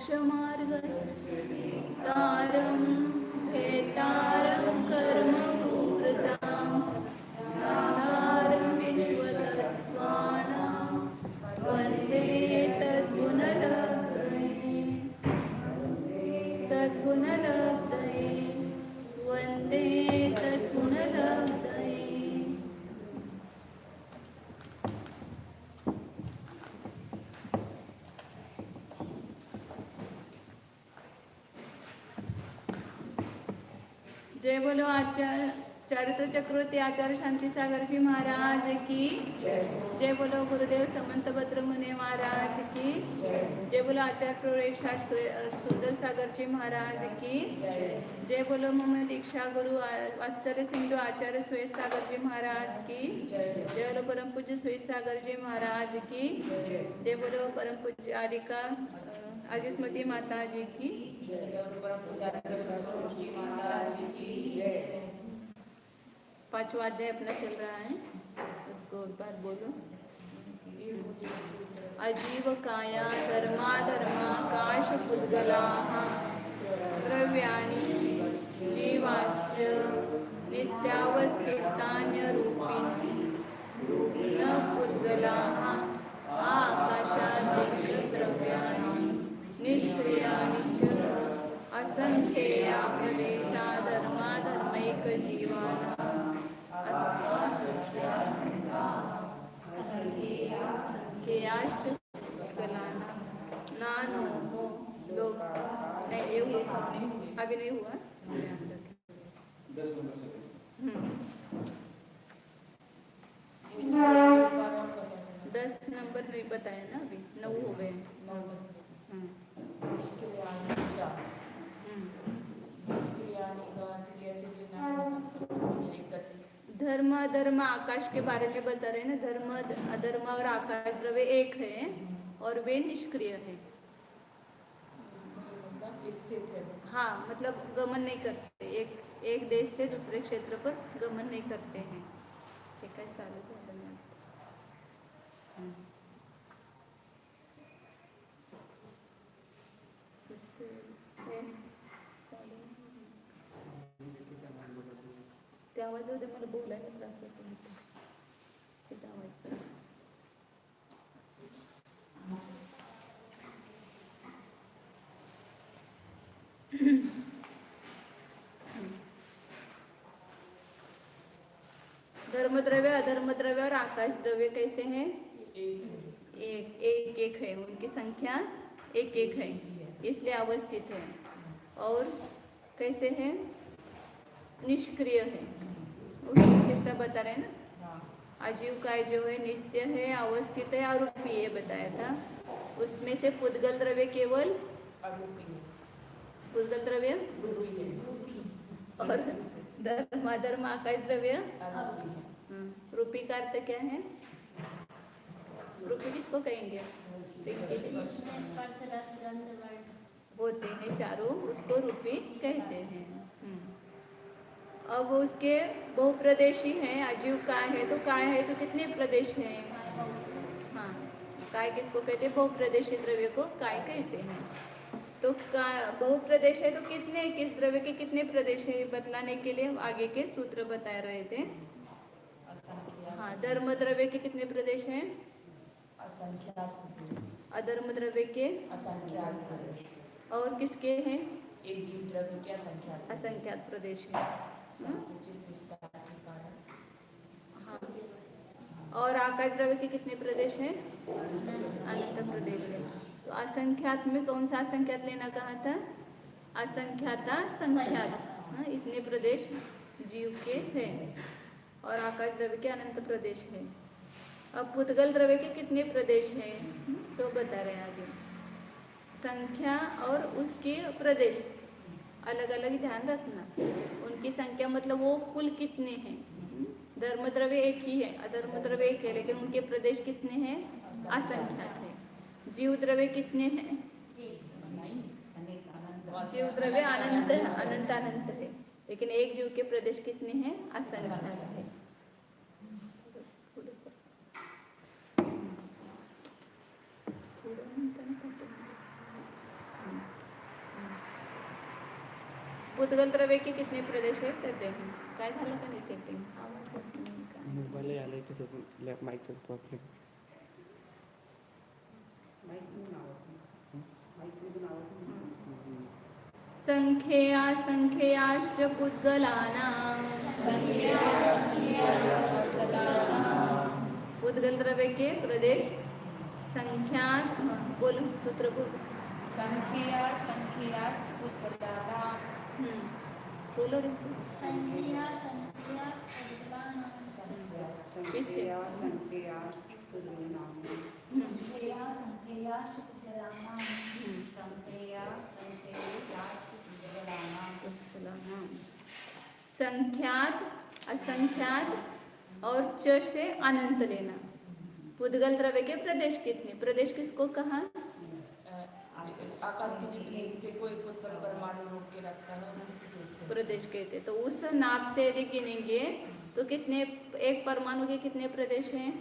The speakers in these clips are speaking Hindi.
मोक्षमार्गस्य तारं भेतारं कर्मभूभृतां दातारं विश्वतत्त्वानां वन्दे तद्गुणलब्धये वन्दे तद्गुणलब्धये। जय बोलो आचार्य चरित्र चक्रवर्ती आचार्य शांति सागर जी महाराज की जय बोलो गुरुदेव समंतभद्र मुनि महाराज की जय बोलो आचार्य प्रोरेक्षा सुंदर सागर जी महाराज की जय बोलो मोहम्मद दीक्षा गुरु वात्सल्य सिंधु आचार्य श्वेत सागर जी महाराज की जय बोलो परम पूज्य श्वेत सागर जी महाराज की जय बोलो परम पूज्य आदिका अजितमती माता जी की पांचवा अध्याय अपना चल रहा है, उसको एक बार बोलो। अजीव काया धर्माधर्माकाश पुद्गलाः द्रव्याणि जीवाश्च नित्यावस्थितान्यरूपिणी न पुद्गलाः आकाशादि द्रव्याणि निष्क्रियाणि च असंख्येया प्रदेशा धर्माधर्मैकजीवानां असंख्येयाश्च पुद्गलानां नानो लोग नहीं ये हुआ अभी नहीं हुआ 10 नंबर नहीं बताया ना अभी 9 हो गए। धर्म अधर्म आकाश के बारे में बता रहे हैं ना। धर्म अधर्म और आकाश द्रव्य एक है और वे निष्क्रिय है। हाँ मतलब गमन नहीं करते, एक देश से दूसरे क्षेत्र पर गमन नहीं करते हैं। ठीक है चालू त्या आवाजामध्ये मला बोलायला त्रास होतो त्या आवाज धर्मद्रव्य अधर्मद्रव्य और आकाश द्रव्य कैसे हैं? एक है, उनकी संख्या एक है, इसलिए अवस्थित है। और कैसे है? निष्क्रिय है, उसकी विशेषता बता रहे हैं ना। अजीव काय जो है नित्य है, अवस्थित है, आरूपी है बताया था। उसमें से पुद्गल द्रव्य केवल पुद्गल द्रव्य और धर्म आकाश द्रव्य रूपी का अर्थ क्या है? रूपी किसको कहेंगे? होते हैं चारों, उसको रूपी कहते हैं। अब उसके बहुप्रदेशी हैं। अजीव काय है तो कितने प्रदेश हैं? हाँ काय किसको कहते हैं? बहुप्रदेशी द्रव्य को काय कहते हैं। तो बहुप्रदेश है तो किस द्रव्य के कितने प्रदेश है बतलाने के लिए आगे के सूत्र बता रहे थे। हाँ धर्म द्रव्य के कितने प्रदेश हैं? अधर्म द्रव्य के और किसके हैं? एक जीव द्रव्य के असंख्यात प्रदेश है। हाँ और आकाश द्रव्य के कितने प्रदेश हैं? अनंत प्रदेश है। तो असंख्यात में कौन सा असंख्यात लेना कहा था? असंख्याता संख्यात। हाँ इतने प्रदेश जीव के हैं और आकाश द्रव्य के अनंत प्रदेश है। अब पुद्गल द्रव्य के कितने प्रदेश हैं तो बता रहे हैं आगे। संख्या और उसके प्रदेश अलग अलग ध्यान रखना। उनकी संख्या मतलब वो कुल कितने हैं। धर्म द्रव्य एक ही है, अधर्म द्रव्य एक है, लेकिन उनके प्रदेश कितने हैं? असंख्यात है। जीव द्रव्य कितने हैं? जीव द्रव्य अनंत है, लेकिन एक जीव के प्रदेश कितने हैं? असंख्यात है। पुद्गल द्रव्य के कितने प्रदेश आहे त्याचे काय झालं का नाही सेटिंग मोबाईल आलंय तसंच माईकचाच प्रॉब्लेम. संख्येया संख्येयाश्च पुद्गलानां पुद्गल द्रव्य के प्रदेश संख्यात बोल सूत्र बोल संख्या संख्याच पुद्गलानां बोलो रे संख्या संख्या पुद्गलानां पीछे संख्या संख्याश्च पुद्गलानां संख्यात असंख्यात और च से अनंत लेना. पुद्गल द्रव्य के प्रदेश कितने? प्रदेश किसको कहा? आकाश की जितनी से कोई पुद्गल परमाणु रोक के रखता है प्रदेश कहते. तो उस नाप से यदि गिनेंगे तो कितने, एक परमाणु के कितने प्रदेश हैं?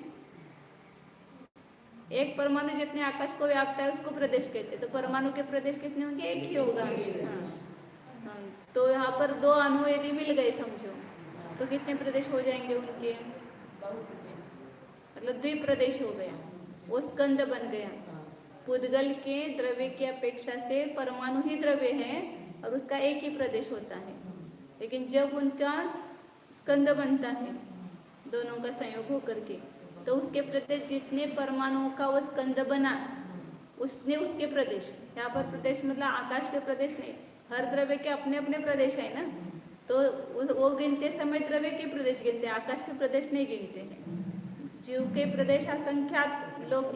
एक परमाणु जितने आकाश को व्यापता है उसको प्रदेश कहते. तो परमाणु के प्रदेश कितने होंगे? एक ही होगा. हाँ. तो यहाँ पर दो अणु यदि मिल गए समझो तो कितने प्रदेश हो जाएंगे उनके? मतलब द्विप्रदेश हो गया, वो स्कंद बन गया. पुद्गल के द्रव्य की अपेक्षा से परमाणु ही द्रव्य है और उसका एक ही प्रदेश होता है. लेकिन जब उनका स्कंद बनता है दोनों का संयोग होकर के, तो उसके प्रदेश जितने परमाणुओं का वो स्कंद बना उसने उसके प्रदेश, यहाँ पर प्रदेश मतलब आकाश के प्रदेश नहीं, हर द्रव्य के अपने अपने प्रदेश है ना. तो वो गिनते समय द्रव्य के प्रदेश गिनते हैं, आकाश के प्रदेश नहीं गिनते हैं. जीव के प्रदेश असंख्यात,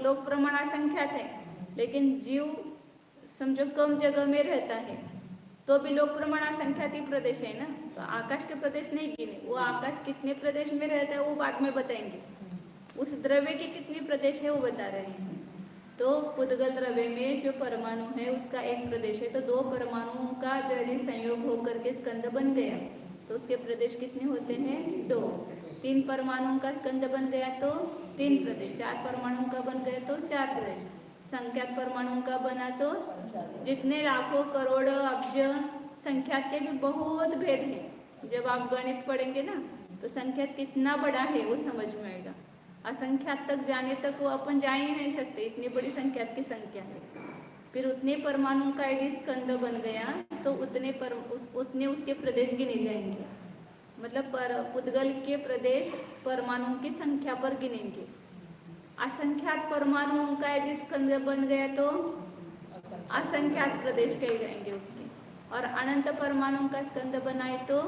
लोक प्रमाण असंख्यात है, लेकिन जीव समझो कम जगह में रहता है तो भी लोक प्रमाण असंख्यात ही प्रदेश है ना. तो आकाश के प्रदेश नहीं गिने, वो आकाश कितने प्रदेश में रहता है वो बाद में बताएंगे. उस द्रव्य के कितने प्रदेश है वो बता रहे हैं. तो पुद्गल द्रव्य में जो परमाणु है उसका एक प्रदेश है, तो दो परमाणुओं का यदि संयोग होकर के स्कंद बन गया तो उसके प्रदेश कितने होते हैं? दो. तीन परमाणुओं का स्कंद बन गया तो तीन प्रदेश, चार परमाणुओं का बन गया तो चार प्रदेश, संख्यात परमाणुओं का बना तो जितने लाखों करोड़ अब्ज संख्यात के भी बहुत भेद है. जब आप गणित पढ़ेंगे ना तो संख्यात कितना बड़ा है वो समझ में आएगा. असंख्यात तक जाने तक वो अपन जा ही नहीं सकते, इतनी बड़ी संख्यात की संख्या है. फिर उतने परमाणुओं का यदि स्कंद बन गया तो उतने उसके प्रदेश गिने जाएंगे. मतलब पुद्गल के प्रदेश परमाणुओं की संख्या पर गिनेंगे. असंख्यात परमाणुओं का यदि स्कंद बन गया तो असंख्यात प्रदेश कहे जाएंगे उसके. और अनंत परमाणुओं का स्कंद बनाए तो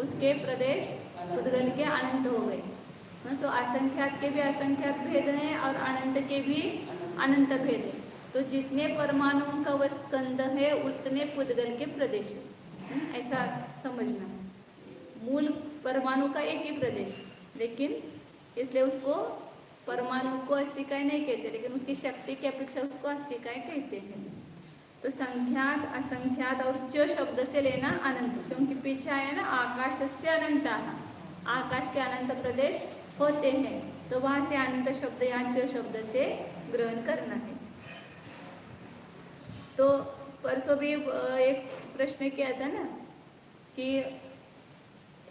उसके प्रदेश पुद्गल के अनंत हो गए. तो असंख्यात के भी असंख्यात भेद हैं और अनंत के भी अनंत भेद हैं. तो जितने परमाणुओं का वह स्कंद है उतने पुद्गल के प्रदेश है. ऐसा समझना. मूल परमाणु का एक ही प्रदेश, लेकिन इसलिए उसको परमाणु को अस्थिकाय नहीं कहते, लेकिन उसकी शक्ति की अपेक्षा उसको अस्थिकाय कहते हैं. तो संख्यात, असंख्यात और च शब्द से लेना अनंत, क्योंकि पीछे आया ना आकाश से अनंत, आकाश के अनंत प्रदेश होते हैं, तो वहां से अनंत शब्द या च शब्द से ग्रहण करना है. तो परसों भी एक प्रश्न किया था ना कि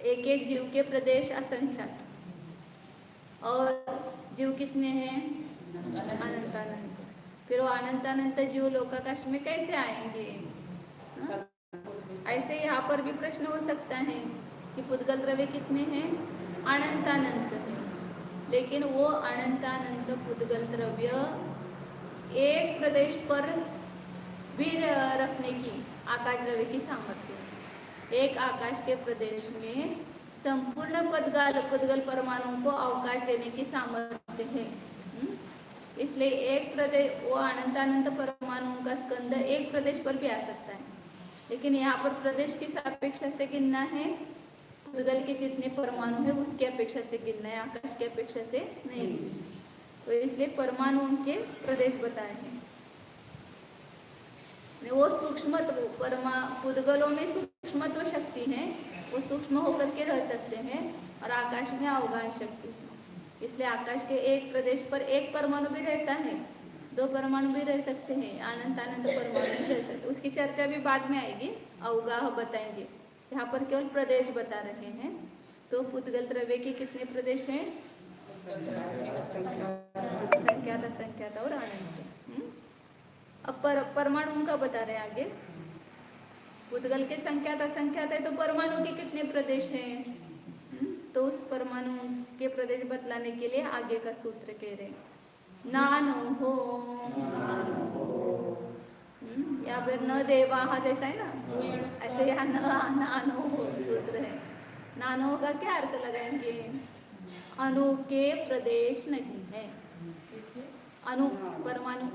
एक एक जीव के प्रदेश असंख्यात और जीव कितने हैं? अनंत अनंत. फिर वो अनंत अनंत जीव लोकाकाश में कैसे आएंगे? ऐसे यहाँ पर भी प्रश्न हो सकता है कि पुद्गल द्रव्य कितने हैं? अनंत अनंत है, लेकिन वो अनंत अनंत पुद्गल द्रव्य एक प्रदेश पर भी रखने की आकाश द्रव्य की सामर्थ्य है. एक आकाश के प्रदेश में संपूर्ण पुद्गल परमाणुओं को अवकाश देने की सामर्थ्य है. इसलिए एक प्रदेश, वो अनंत अनंत परमाणुओं का स्कंद एक प्रदेश पर भी आ सकता है, लेकिन यहाँ पर प्रदेश की अपेक्षा से गिनना है, पुद्गल के जितने परमाणु है उसकी अपेक्षा से गिनना है, आकाश की अपेक्षा से नहीं. तो इसलिए परमाणुओं के प्रदेश बताए हैं. वो सूक्ष्म पुद्गलों में सूक्ष्मत्व शक्ति है, वो सूक्ष्म होकर के रह सकते हैं, और आकाश में अवगाहन शक्ति है. इसलिए आकाश के एक प्रदेश पर एक परमाणु भी रहता है, दो परमाणु भी रह सकते हैं, अनंत अनंत परमाणु भी रह सकते हैं। उसकी चर्चा भी बाद में आएगी, अवगाह बताएंगे। यहाँ पर केवल प्रदेश बता रहे हैं। तो पुद्गल द्रव्य के कितने प्रदेश हैं? संख्यात, असंख्यात और अनंत। अब परमाणु का बता रहे हैं आगे। पुद्गल के संख्यात असंख्यात है तो परमाणु के कितने प्रदेश हैं? तो उस परमाणु के प्रदेश बतलाने के लिए आगे का सूत्र कह रहे हैं, नानो हो। यहाँ पर न देवाह जैसा है ना, ऐसे यहाँ नानो हो सूत्र है। नानो का क्या अर्थ लगाएंगे? अणु के प्रदेश नहीं है। अणु परमाणु,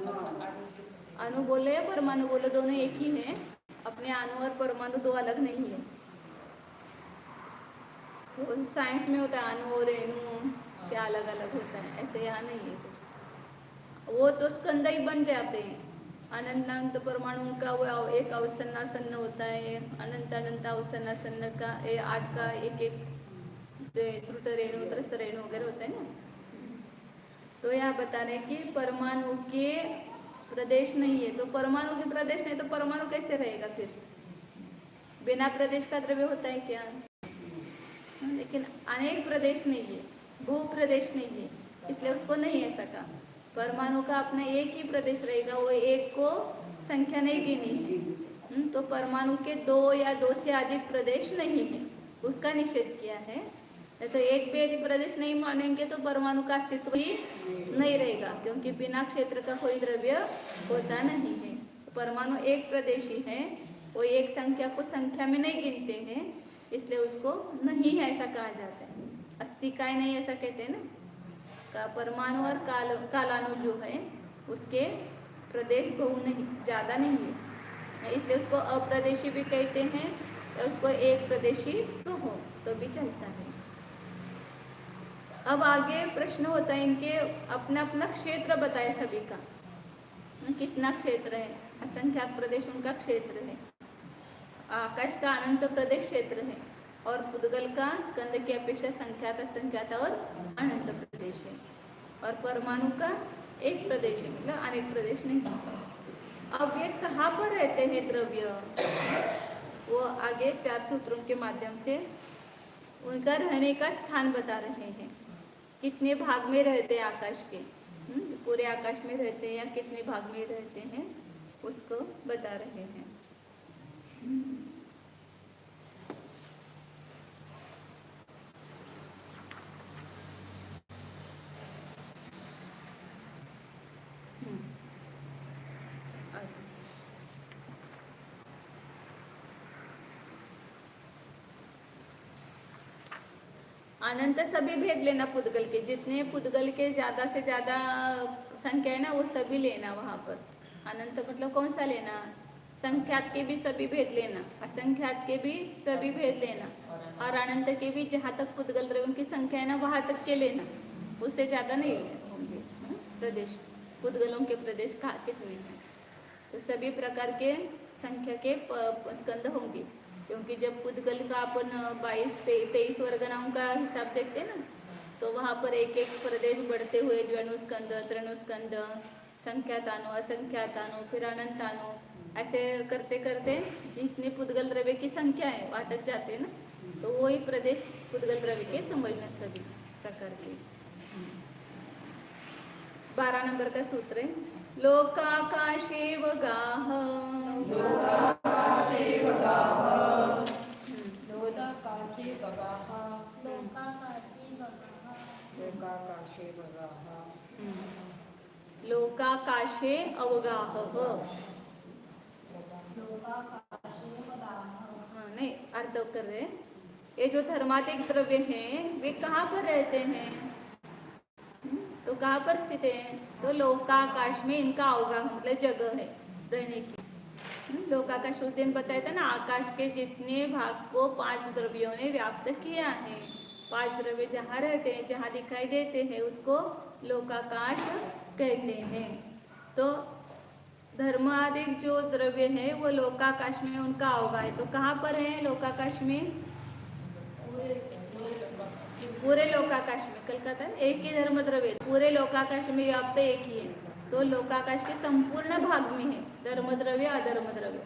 अणु बोले परमाणु बोले दोनों एक ही है। अपने अणु और परमाणु दो अलग नहीं है। तो साइंस में होता है अणु और रेणु क्या अलग अलग होता है, ऐसे यहाँ नहीं है कुछ। वो तो स्कंद ही बन जाते हैं। अनंत अनंत परमाणु का वो एक अवसन्नासन्न होता है, अनंत अनंत अवसन्नासन्न का 8 का एक एक त्रुट रेणु त्रस रेणु वगैरह होता है ना। तो यहाँ बता रहे कि परमाणु के प्रदेश नहीं है। तो परमाणु के प्रदेश नहीं तो परमाणु कैसे रहेगा फिर? बिना प्रदेश का द्रव्य होता है क्या? लेकिन अनेक प्रदेश नहीं है, भू प्रदेश नहीं है, इसलिए उसको नहीं ऐसा कहा। परमाणु का अपना एक ही प्रदेश रहेगा, वो एक को संख्या नहीं गिनी है। तो परमाणु के 2 या 2 से अधिक प्रदेश नहीं है, उसका निषेध किया है। तो एक भी यदि प्रदेश नहीं मानेंगे तो परमाणु का अस्तित्व ही नहीं रहेगा, क्योंकि बिना क्षेत्र का कोई द्रव्य होता नहीं है। परमाणु एक प्रदेशी है, वो एक संख्या को संख्या में नहीं गिनते हैं, इसलिए उसको नहीं है ऐसा कहा जाता है। अस्तिकाय नहीं ऐसा कहते हैं ना। का परमाणु और कालाणु जो है उसके प्रदेश बहु नहीं, ज़्यादा नहीं है, इसलिए उसको अप्रदेशी भी कहते हैं। या उसको एक प्रदेशी तो हो तो भी चलता है। अब आगे प्रश्न होता है इनके अपना अपना क्षेत्र बताए सभी का, कितना क्षेत्र है। असंख्यात प्रदेश उनका क्षेत्र है, आकाश का अनंत प्रदेश क्षेत्र है, और पुद्गल का स्कंद की अपेक्षा संख्यात असंख्यात और अनंत प्रदेश है, और परमाणु का एक प्रदेश है, मतलब अनेक प्रदेश नहीं। अब ये कहाँ पर रहते हैं द्रव्य, वो आगे 4 सूत्रों के माध्यम से उनका रहने का स्थान बता रहे हैं। कितने भाग में रहते हैं आकाश के, पूरे आकाश में रहते हैं या कितने भाग में रहते हैं, उसको बता रहे हैं। अनंत सभी भेद लेना पुद्गल के, जितने पुद्गल के ज़्यादा से ज़्यादा संख्या है ना वो सभी लेना वहाँ पर। अनंत मतलब कौन सा लेना? संख्यात के भी सभी भेद लेना, असंख्यात के भी सभी भेद लेना, और अनंत के भी जहाँ तक पुद्गल द्रव्यों की संख्या है ना वहाँ तक के लेना, उससे ज़्यादा नहीं होंगे प्रदेश, पुद्गलों के प्रदेश कहाँ के हुए हैं। तो सभी प्रकार के संख्या के स्कंद होंगे, क्योंकि जब पुद्गल का अपन 22-23 वर्गनाओं का हिसाब देखते हैं ना, तो वहाँ पर एक एक प्रदेश बढ़ते हुए ज्वनुस्कंद, तृणुस्कंद, संख्यातानु, असंख्यातानु, फिर अनंतानु, ऐसे करते करते जितने पुद्गल द्रव्य की संख्या है वहाँ तक जाते हैं ना, तो वही प्रदेश पुद्गल द्रव्य के समझना सभी प्रकार के। 12 नंबर का सूत्र है, लोकाकाशेव गाः, लोकाकाशे अवगाह। नहीं अर्थ कर रहे, ये जो धर्मात्मक द्रव्य हैं वे कहाँ पर रहते हैं, तो कहाँ पर स्थित है? तो लोकाकाश में इनका अवगाह मतलब जगह है रहने की। लोकाकाश उस दिन बताया था ना, आकाश के जितने भाग को 5 द्रव्यों ने व्याप्त किया है। 5 द्रव्य जहाँ रहते हैं, जहाँ दिखाई देते हैं, उसको लोकाकाश कहते हैं। तो धर्मादिक जो द्रव्य है वो लोकाकाश में उनका अवगाह है। तो कहाँ पर है लोकाकाश में? पूरे लोकाकाश में। कलकत्ता एक ही धर्म द्रव्य पूरे लोकाकाश में व्याप्त एक ही है, तो लोकाकाश के संपूर्ण भाग में है, धर्म द्रव्य अधर्म द्रव्य,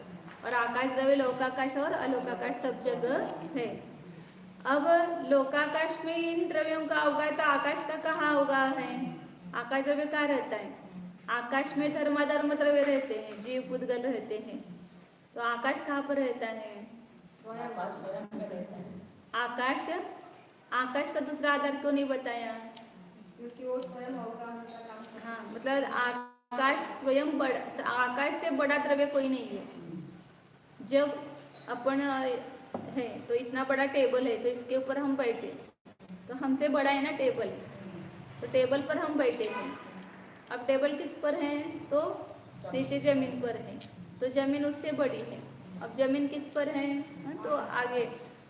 और आकाश द्रव्य लोकाकाश और अलोकाकाश सब जगह है। अब लोकाकाश में इन द्रव्यों का अवगाह, तो आकाश का कहाँ अवगाह है? आकाश द्रव्य कहाँ रहता है? आकाश में धर्माधर्म द्रव्य रहते हैं, जीव पुद्गल रहते हैं। तो आकाश कहाँ पर रहता है? स्वयं में रहता है। आकाश, आकाश का दूसरा आधार क्यों नहीं बताया? क्योंकि वो स्वयं होगा उनका काम करता है। हाँ, मतलब आकाश स्वयं बड़ा, आकाश से बड़ा द्रव्य कोई नहीं है। जब अपन है तो इतना बड़ा टेबल है, तो इसके ऊपर हम बैठे, तो हमसे बड़ा है ना टेबल, तो टेबल पर हम बैठे हैं। अब टेबल किस पर है? तो नीचे जमीन पर है, तो जमीन उससे बड़ी है। अब जमीन किस पर है? तो आगे,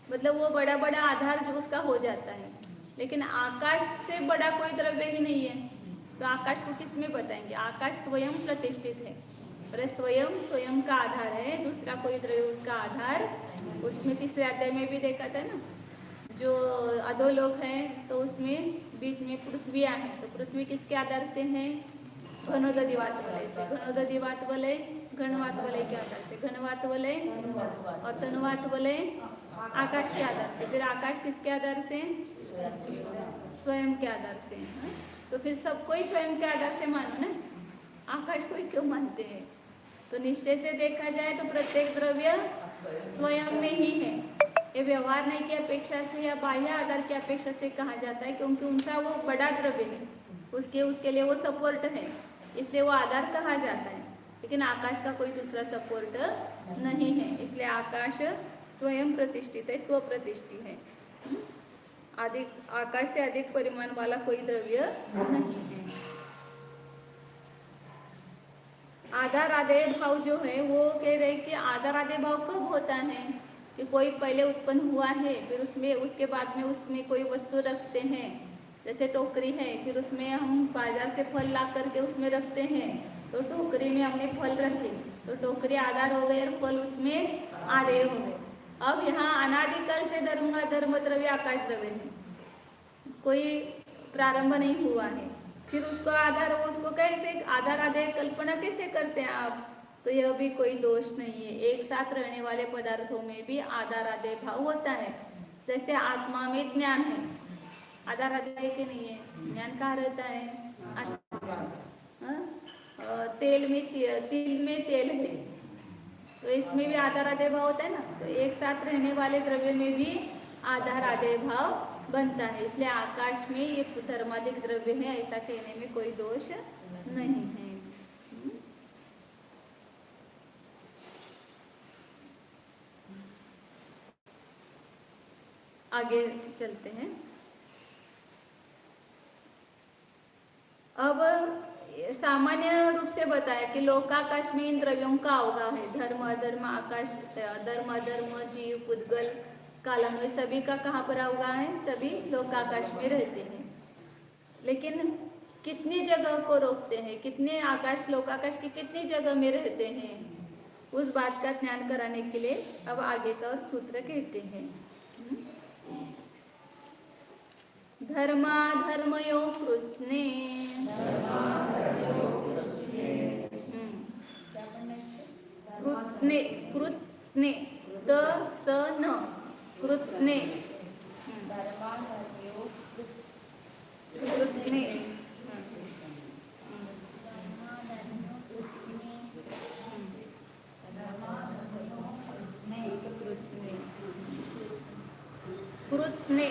मतलब वो बड़ा बड़ा आधार जो उसका हो जाता है। लेकिन आकाश से बड़ा कोई द्रव्य ही नहीं है, तो आकाश को किस में बताएंगे? आकाश स्वयं प्रतिष्ठित है, और स्वयं स्वयं का आधार है, दूसरा कोई द्रव्य उसका आधार। उसमें तीसरे अध्याय में भी देखा था ना, जो अधोलोक है तो उसमें बीच में पृथ्वियाँ हैं, तो पृथ्वी किसके आधार से है? घनोदधिवात वलय से। घनोदधिवात वलय घनवात वलय के आधार से, घनवात वलय और तनुवात वलय आकाश के आधार से। फिर आकाश किसके आधार से? स्वयं के आधार से। हाँ? तो फिर सबको ही स्वयं के आधार से मानो ना, आकाश को ही क्यों मानते हैं? तो निश्चय से देखा जाए तो प्रत्येक द्रव्य स्वयं में ही है। ये व्यवहार नहीं की अपेक्षा से या बाह्य आधार की अपेक्षा से कहा जाता है, क्योंकि उनका वो बड़ा द्रव्य है, उसके लिए वो सपोर्ट है, इसलिए वो आधार कहा जाता है। लेकिन आकाश का कोई दूसरा सपोर्ट नहीं है, इसलिए आकाश स्वयं प्रतिष्ठित है, स्वप्रतिष्ठित है। अधिक आकाश से अधिक परिमाण वाला कोई द्रव्य नहीं है। आधार आदेय भाव जो है वो कह रहे कि आधार आदेय भाव कब होता है? कि कोई पहले उत्पन्न हुआ है, फिर उसमें उसके बाद में उसमें कोई वस्तु रखते हैं, जैसे टोकरी है, फिर उसमें हम बाजार से फल ला करके उसमें रखते हैं, तो टोकरी में हमने फल रखे, तो टोकरी आधार हो गई और फल उसमें आदेय हो गए। अब यहाँ अनादिकाल से धर्म द्रव्य आकाश द्रव्य है, कोई प्रारंभ नहीं हुआ है, फिर उसको आधार, उसको कैसे आधार आदेय कल्पना कैसे करते हैं आप? तो यह भी कोई दोष नहीं है। एक साथ रहने वाले पदार्थों में भी आधार आदेय भाव होता है। जैसे आत्मा में ज्ञान है, आधार आदेय के नहीं है, ज्ञान कहाँ रहता है? तिल में तेल है, तो इसमें भी आधार आदेय भाव होता है ना। तो एक साथ रहने वाले द्रव्य में भी आधार आदेय भाव बनता है, इसलिए आकाश में ये धर्माधिक द्रव्य है, ऐसा कहने में कोई दोष नहीं है। आगे चलते हैं। अब सामान्य रूप से बताया कि लोकाकाश में इन द्रव्यों का अवगाह है, धर्म अधर्म, आकाश धर्म अधर्म, जीव पुद्गल कालान्वय, सभी का कहाँ पर अवगाह है? सभी लोकाकाश में रहते हैं। लेकिन कितनी जगह को रोकते हैं, कितने आकाश लोकाकाश के कितनी जगह में रहते हैं, उस बात का ज्ञान कराने के लिए अब आगे का और सूत्र कहते हैं। धर्माधर्मयो कृष्णे कृत्स्ने कृत्स्ने त स न कृत्स्ने कृत्स्ने कृत्स्ने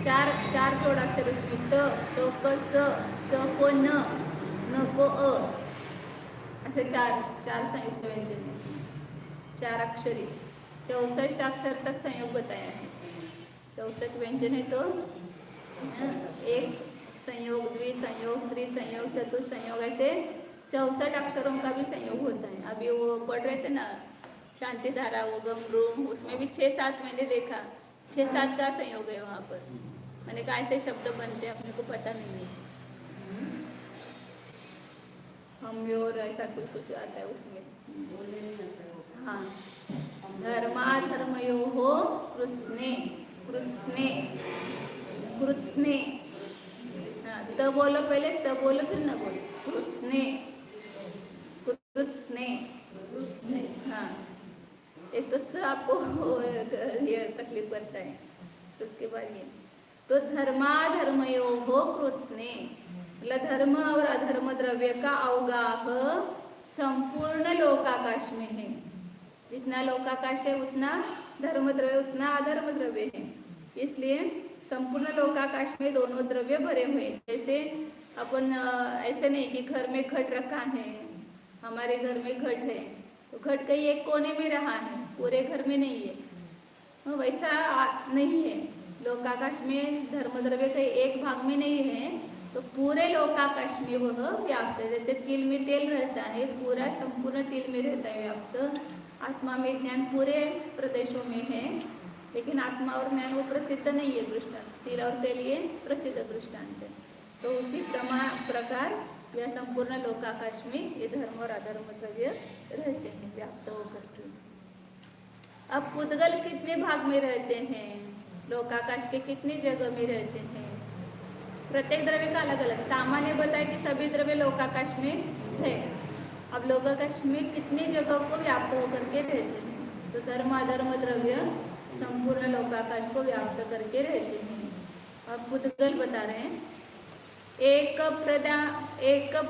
चार जोडाक्षर उसमें, त तो क स को न को अ, असे चार संयुक्त व्यंजन है, 4 अक्षरी 64 अक्षर तक संयोग बताया है। 64 व्यंजन है, तो एक संयोग, द्विसंयोग, त्रिसंयोग, चतुर्संयोग, ऐसे 64 अक्षरों का भी संयोग होता है। अभी वो पढ़ रहे थे ना शांति धारा, वो गम, उसमें भी 6-7 मैंने देखा, 6-7 का संयोग है वहाँ पर। मैंने कहा ऐसे शब्द बनते हैं, अपने को पता नहीं है। हम और ऐसा कुछ आता है उसमें। हाँ, धर्माधर्मयो हो कृष्णे, कृत्स्ने, कृत्स्ने। हाँ, त बोलो पहले, स बोलो फिर न बोलो। कृत्स्ने, कृत्स्ने। हाँ, एक तो स आपको ये तकलीफ करता है, तो उसके बाद ये तो धर्माधर्मयोः कृत्स्ने, मतलब धर्म और अधर्म द्रव्य का अवगाह संपूर्ण लोकाकाश में है। जितना लोकाकाश है उतना धर्म द्रव्य, उतना अधर्म द्रव्य है। इसलिए संपूर्ण लोकाकाश में दोनों द्रव्य भरे हुए हैं। जैसे अपन ऐसे नहीं कि घर में घट रखा है, हमारे घर में घट है तो घट कहीं एक कोने में रहा है, पूरे घर में नहीं है, वैसा नहीं है। लोकाकाश में धर्म द्रव्य कहीं एक भाग में नहीं है, तो पूरे लोकाकाश में वह व्याप्त है। जैसे तिल में तेल रहता है, पूरा संपूर्ण तिल में रहता है व्याप्त। आत्मा में ज्ञान पूरे प्रदेशों में है, लेकिन आत्मा और ज्ञान वो प्रसिद्ध नहीं है दृष्टांत। तिल और तेल ये प्रसिद्ध दृष्टांत है। तो उसी प्रकार यह संपूर्ण लोकाकाश में ये धर्म और अधर्म द्रव्य रहते हैं व्याप्त होकर के। अब पुद्गल कितने भाग में रहते हैं, लोकाकाश के कितनी जगह में रहते हैं? प्रत्येक द्रव्य का अलग अलग। सामान्य बताए कि सभी द्रव्य लोकाकाश में है। अब लोकाकाश में कितनी जगह को व्याप्त होकर के रहते हैं? तो धर्म अधर्म द्रव्य संपूर्ण लोकाकाश को व्याप्त करके रहते हैं। अब पुद्गल बता रहे हैं, एक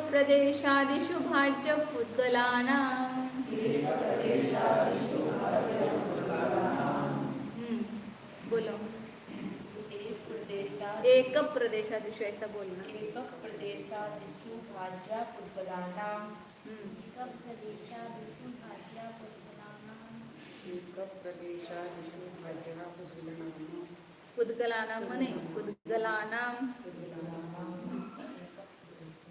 प्रदेशादिषु भाज्य पुद्गलानां। बोलो। एक प्रदेशादिषु, ऐसा बोलना। एक प्रदेशादिषु भाज्या पुद्गलानां। एक प्रदेशादिषु भाज्या पुद्गलानां। एक प्रदेशादिषु भाज्या पुद्गलानां। पुद्गलानां मने पुद्गलानां।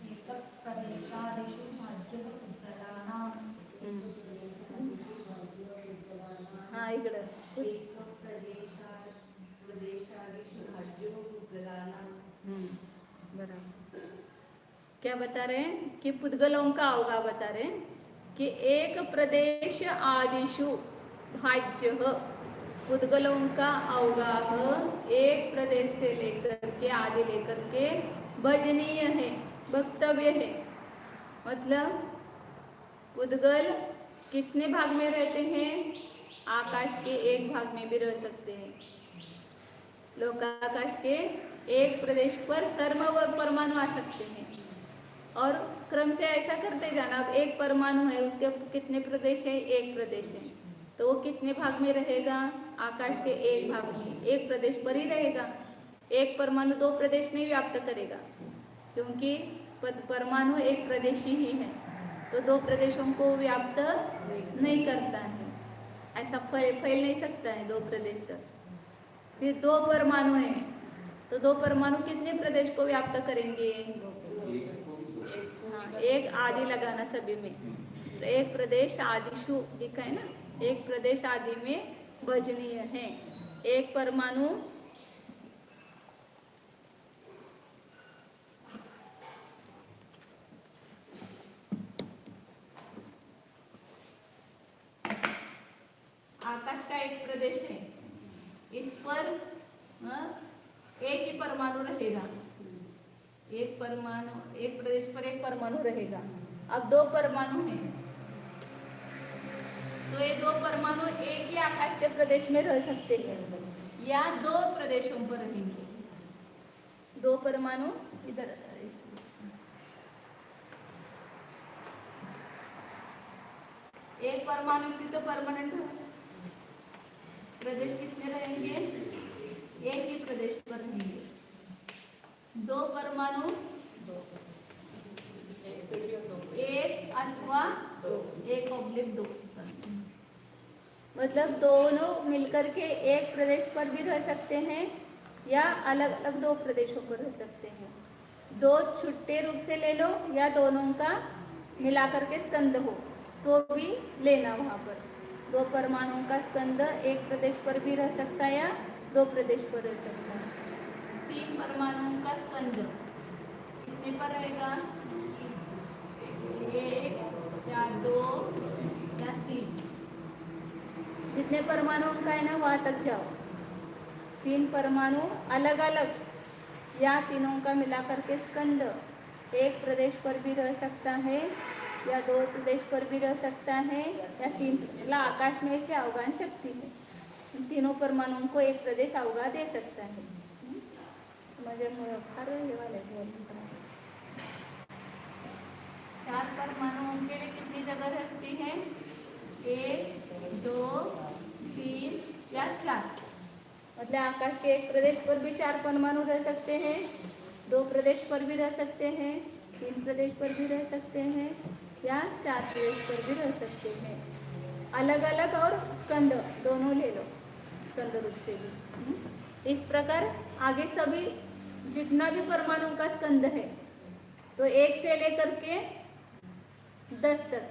एक प्रदेशादिषु भाज्य पुद्गलानां। हाँ, इकडं बराबर। क्या बता रहे हैं कि पुद्गलों का अवगाह बता रहे हैं कि एक प्रदेश आदिशु भाज्य, पुद्गलों का अवगाह एक प्रदेश से लेकर के आदि लेकर के भजनीय है, वक्तव्य है। मतलब पुद्गल कितने भाग में रहते हैं? आकाश के एक भाग में भी रह सकते हैं। लोकाकाश के एक प्रदेश पर सर्व परमाणु आ सकते हैं, और क्रम से ऐसा करते जाना। अब एक परमाणु है, उसके कितने प्रदेश है? एक प्रदेश है, तो वो कितने भाग में रहेगा? आकाश के एक भाग में, एक प्रदेश पर ही रहेगा। एक परमाणु दो प्रदेश नहीं व्याप्त करेगा, क्योंकि परमाणु एक प्रदेशी ही है, तो दो प्रदेशों को व्याप्त नहीं करता है। ऐसा फैल नहीं सकता है दो प्रदेश तक। फिर दो परमाणु है, तो दो परमाणु कितने प्रदेश को व्याप्त करेंगे? हाँ, एक आदि लगाना सभी में। तो एक प्रदेश आदिशु लिखा है ना, एक प्रदेश आदि में भजनीय है। एक परमाणु आकाश का एक प्रदेश है, इस पर एक ही परमाणु रहेगा। एक परमाणु, एक प्रदेश पर एक परमाणु रहेगा। अब दो परमाणु हैं, तो ये दो परमाणु एक ही आकाश के प्रदेश में रह सकते हैं या दो प्रदेशों पर रहेंगे। दो परमाणु इधर, एक परमाणु की तो परमानेंट प्रदेश कितने रहेंगे? एक ही प्रदेश पर रहेंगे। दो परमाणु एक अथवा एक ऑब्लिक दो, मतलब दोनों मिलकर के एक प्रदेश पर भी रह सकते हैं या अलग अलग दो प्रदेशों पर रह सकते हैं। दो छुट्टे रूप से ले लो या दोनों का मिलाकर के स्कंद हो तो भी लेना। वहाँ पर दो परमाणुओं का स्कंद एक प्रदेश पर भी रह सकता है या दो प्रदेश पर रह सकता है। तीन परमाणुओं का स्कंद कितने पर रहेगा? एक या दो या तीन, जितने परमाणुओं का है ना वहाँ तक जाओ। तीन परमाणु अलग अलग या तीनों का मिलाकर के स्कंद एक प्रदेश पर भी रह सकता है या दो प्रदेश पर भी रह सकता है या तीन, मतलब आकाश में से अवगान शक्ति है। इन तीनों परमाणुओं को एक प्रदेश अवगा दे सकता है। मुझे चार परमाणुओं के लिए कितनी जगह रहती है? 1, 2, 3 या 4। मतलब आकाश के एक प्रदेश पर भी 4 परमाणु रह सकते हैं, 2 प्रदेश पर भी रह सकते हैं, 3 प्रदेश पर भी रह सकते हैं या 4 प्रदेश पर भी रह सकते हैं। अलग अलग और स्कंद दोनों ले लो, स्कंद रूप से भी। इस प्रकार आगे सभी जितना भी परमाणु का स्कंद है तो 1 से लेकर के 10 तक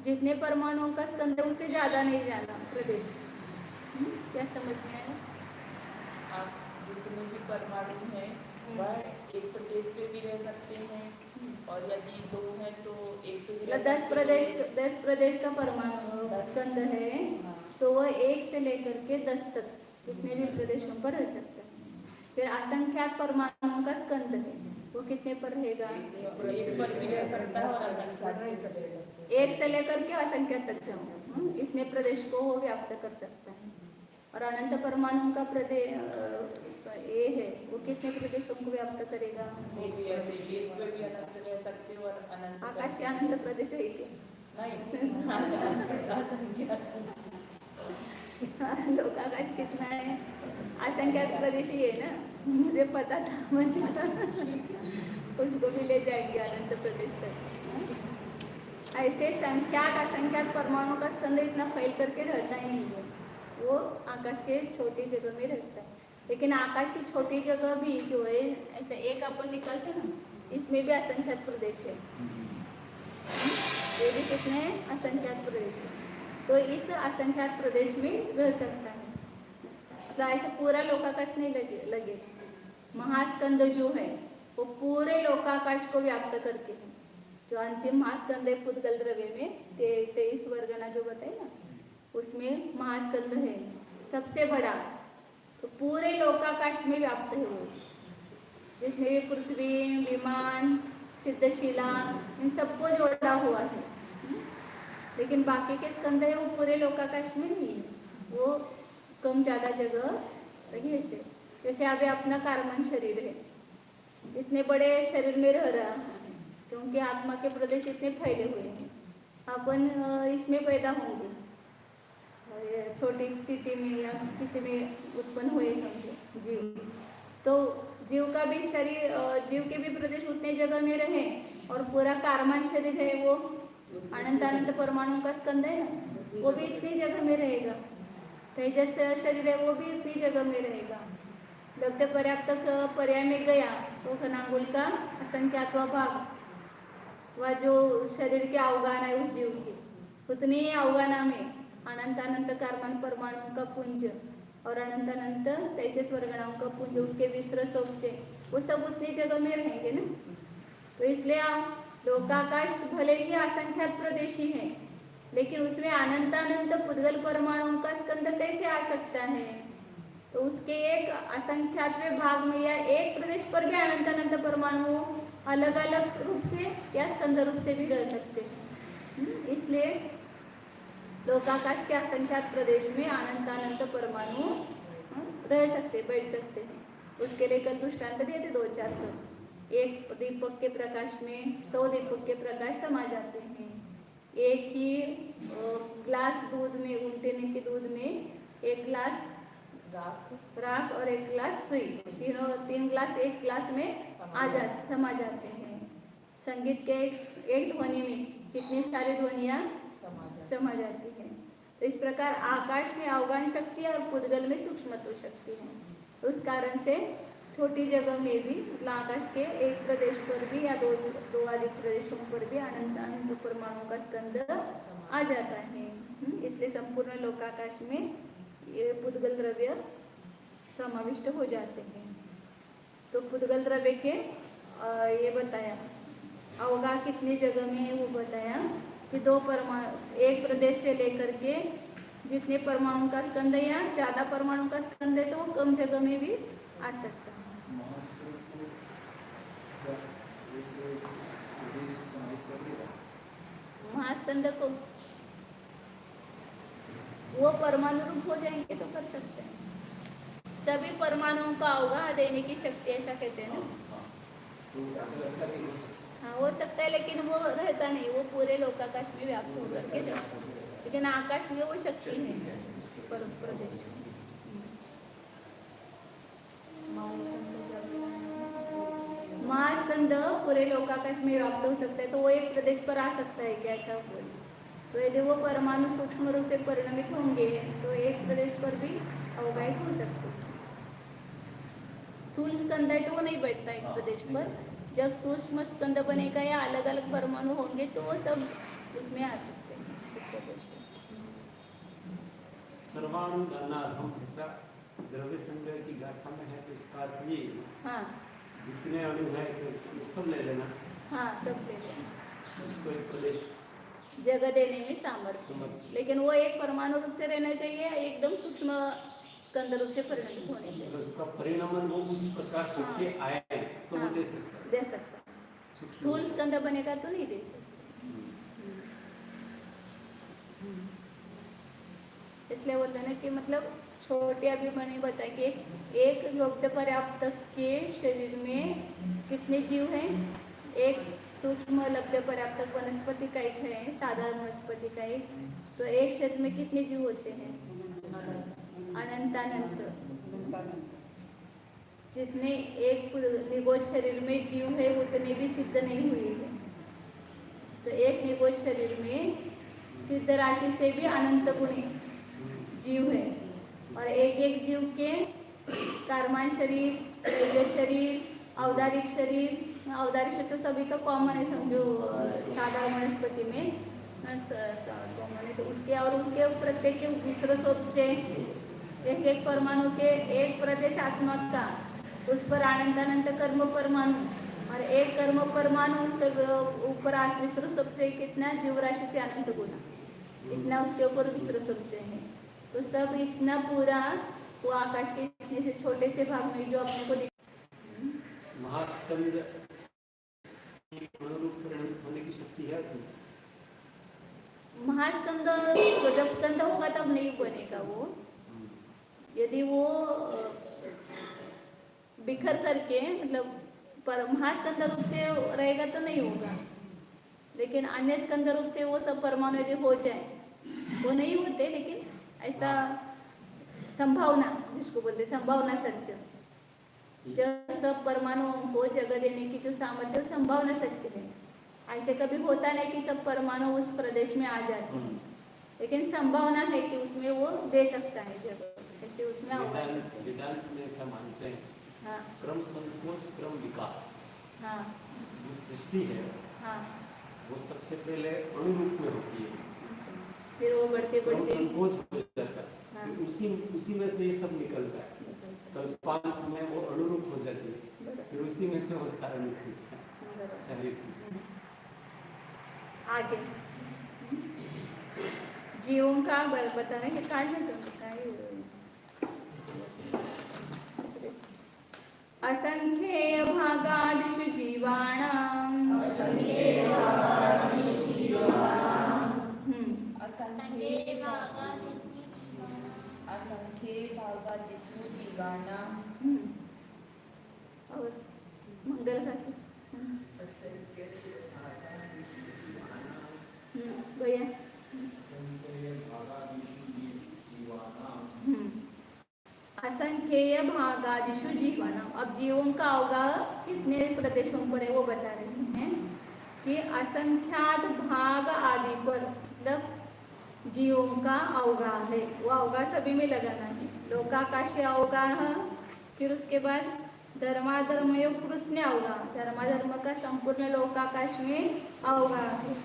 जितने परमाणुओं का स्कंद उससे ज्यादा नहीं जाना प्रदेश। क्या समझ में आया? आप जितने भी परमाणु हैं वह एक प्रदेश पे भी रह सकते हैं और यदि 2 हैं तो एक पे भी रह सकते हैं। 10 प्रदेश का परमाणु स्कंद है तो वह 1 से लेकर के 10 तक कितने भी प्रदेशों पर रह सकता है। फिर असंख्यात परमाणुओं का स्कंद है, वो कितने पर रहेगा? एक पर भी रह सकता है और असंख्यात रह सकते हैं। 1 से लेकर के असंख्यात तक जाओ, इतने प्रदेश को वो व्याप्त कर सकता है। और अनंत परमाणुओं का प्रदेश ये है, वो कितने प्रदेशों को व्याप्त करेगा? वो भी ऐसे एक पे भी अनंत रह सकते हैं और अनंत आकाश के अनंत प्रदेश है क्या? नहीं लोकाकाश कितना है? असंख्यात प्रदेश ही है ना, मुझे पता था, उसको भी ले जाएंगे अनंत प्रदेश तक। ऐसे संख्यात असंख्यात परमाणु का स्कंद इतना फैल करके रहता ही नहीं है, वो आकाश के छोटी जगह में रहता है। लेकिन आकाश की छोटी जगह भी जो है, ऐसे एक अपन निकालते ना, इसमें भी असंख्यात प्रदेश है। ये भी कितने असंख्यात प्रदेश है, तो इस असंख्यात प्रदेश में रह सकता है। तो ऐसे पूरा लोकाकाश नहीं लगे। महास्कंद जो है वो पूरे लोकाकाश को व्याप्त करके है। जो अंतिम महास्कंद है पुद्गल द्रव्य में 23 वर्गना जो बताए ना, उसमें महास्कंद है सबसे बड़ा, तो पूरे लोकाकाश में व्याप्त है वो। जितने भी पृथ्वी, विमान, सिद्धशिला, इन सबको जोड़ा हुआ है। लेकिन बाकी के स्कंद है वो पूरे लोकाकाश में नहीं है, वो कम ज़्यादा जगह घेरते। जैसे अभी अपना कार्बन शरीर है, इतने बड़े शरीर में रह रहा है क्योंकि आत्मा के प्रदेश इतने फैले हुए हैं। अपन इसमें पैदा होंगे, छोटी चींटी में या किसी में उत्पन्न हुए समझो जीव, तो जीव का भी शरीर, जीव के भी प्रदेश उतने जगह में रहे और पूरा कार्बन शरीर है वो अनंत अनंत परमाणु का स्कंद है ना, वो भी इतनी जगह में रहेगा। तेजस शरीर है वो भी इतनी जगह में रहेगा। लब्ध पर्याप्त पर्याय में गया तो घनांगुल का असंख्यातवा भाग, वह जो शरीर के अवगान है उस जीव की, उतनी ही अवगाना में अनंत अनंत कार्बन परमाणुओं का पुंज और अनंत अनंत तेजस वर्गणाओं का पुंज, उसके विस्र सोपचे, वो सब उतनी जगह में रहेंगे ना। तो इसलिए लोकाकाश भले ही असंख्यात प्रदेशी है, लेकिन उसमें अनंत अनंत पुद्गल परमाणुओं का स्कंद कैसे आ सकता है? तो उसके एक असंख्यातवें भाग में या एक प्रदेश पर भी अनंत अनंत परमाणु अलग अलग रूप से या स्कंद रूप से भी रह सकते हैं। इसलिए लोकाकाश के असंख्यात प्रदेश में अनंत अनंत परमाणु रह सकते, बैठ सकते हैं। उसके लिए कल दृष्टांत दिए थे 2-4 सब। एक दीपक के प्रकाश में 100 दीपक के प्रकाश समा जाते हैं। एक ही ग्लास दूध में, उल्टेने के दूध में 1 ग्लास राख और 1 ग्लास सुई, 3 ग्लास एक ग्लास में समा जाते हैं। संगीत के एक ध्वनि में कितनी सारी ध्वनियाँ समा जाती हैं। तो इस प्रकार आकाश में अवगान शक्ति और पुद्गल में सूक्ष्मत्व शक्ति है। उस कारण से छोटी जगह में भी, मतलब आकाश के एक प्रदेश पर भी या दो अधिक प्रदेशों पर भी अनंत अनंत परमाणु का स्कंद आ जाता है। इसलिए संपूर्ण लोकाकाश में ये पुद्गल द्रव्य समाविष्ट हो जाते हैं। तो पुद्गल द्रव्य के ये बताया अवगा कितनी जगह में है, वो बताया कि 2 परमाणु एक प्रदेश से लेकर के जितने परमाणु का स्कंद है या ज्यादा परमाणु का स्कंद है तो वो कम जगह में भी आ सकता है। महास्कंद को वो परमाणु रूप हो जाएंगे तो कर सकते हैं। सभी परमाणुओं का अवगाह देने की शक्ति ऐसा कहते हैं ना। हाँ हो सकता है लेकिन वो रहता नहीं, वो पूरे लोकाकाश में व्याप्त होकर के रहता है। लेकिन आकाश में वो शक्ति है प्रदेश में। महास्कंद पूरे लोकाकाश में व्याप्त हो सकता है तो वो एक प्रदेश पर आ सकता है क्या, ऐसा बोले तो यदि वो परमाणु सूक्ष्म रूप से परिणमित होंगे तो एक प्रदेश पर भी अवगाहित हो सकते हैं। स्थूल स्कंद है तो वो नहीं बैठता एक प्रदेश पर। जब सूक्ष्म स्कंद बनेगा या अलग अलग परमाणु होंगे तो वो सब उसमें आ सकते हैं एक प्रदेश पर। सर्वाणु गणनार्थम ऐसा द्रव्य संग्रह की गाथा में है तो इसका अर्थ ये हाँ जितने अणु है तो सब ले लेना। हाँ सब ले लेना, उसको एक प्रदेश जगह देने में सामर्थ्य। लेकिन वो एक परमाणु रूप से रहना चाहिए, एकदम सूक्ष्म स्कंद रूप से परिणमित होने चाहिए। उसका परिणाम वो उस प्रकार होके आए तो वो दे सकता है। दे सकता है। स्थूल स्कंद बनेगा तो नहीं दे सकता। इसलिए बोलते हैं कि मतलब छोटे अभी मैंने बताया कि एक लब्ध पर्याप्त के शरीर में कितने जीव हैं। एक सूक्ष्म लब्ध पर्याप्त वनस्पति का एक है, साधारण वनस्पति का एक, तो एक शरीर में कितने जीव होते हैं? अनंतानंत। जितने एक निगोज शरीर में जीव है उतने भी सिद्ध नहीं हुए हैं। तो एक निगोज शरीर में सिद्ध राशि से भी अनंत गुणी जीव है और एक एक जीव के कर्मान शरीर, तेजस शरीर, औदारिक शरीर तो सभी का कॉमन है, समझो साधारण वनस्पति में कॉमन है। तो उसके और उसके प्रत्येक विश्वसोपचे एक एक परमाणु के एक प्रदेश आत्मा का, उस पर अनंत कर्म परमाणु और एक कर्म परमाणु उसके ऊपर विश्वसोपचे कितना जीव राशि से अनंत गुना, इतना उसके ऊपर विश्वसोपचे है। तो सब इतना पूरा वो आकाश के इतने से छोटे से भाग में जो अपने को महास्कंद अनुरूप परिणमित होने की शक्ति है उसमें। महास्कंद तो जब स्कंद होगा तब नहीं बनेगा वो। यदि वो बिखर करके मतलब पर महास्कंद रूप से रहेगा तो नहीं होगा, लेकिन अन्य स्कंद रूप से वो सब परमाणु यदि हो जाए वो नहीं होते, लेकिन ऐसा संभावना जिसको बोलते संभावना सत्य, जब सब परमाणुओं को जगह देने की जो सामर्थ्य संभावना सत्य है। ऐसे कभी होता नहीं कि सब परमाणु उस प्रदेश में आ जाते हैं, लेकिन संभावना है कि उसमें वो दे सकता है जगह, ऐसे उसमें वेदांत में ऐसा मानते हैं। हाँ क्रम संकोच क्रम विकास। हाँ जो सृष्टि है हाँ वो सबसे पहले अनुरूप में होती है, फिर वो बढ़ते क्रम बढ़ते संकोच हो जाता है। हाँ। उसी में से ये सब निकलता है। कल्पांत में वो अनुरूप हो जाती है, फिर उसी में से वो सारा निकलता है सारी चीज। आगे जीवों का बताने के कारण असंख्य भागादिषु जीवाणाम असंख्य भागादिषु जीवानां और मंगल खाते भैया असंख्येय भागादिषु जीवानाम। अब जीवों का अवगाह कितने प्रदेशों पर है वो बता रहे हैं कि असंख्यात भाग आदि पर मतलब जीवों का अवगाह है, वो अवगाह सभी में लगाना है। लोकाकाशीय अवगाह, फिर उसके बाद धर्माधर्मयोग कृष्ण अवगाह, धर्माधर्म का संपूर्ण लोकाकाश में अवगाह है।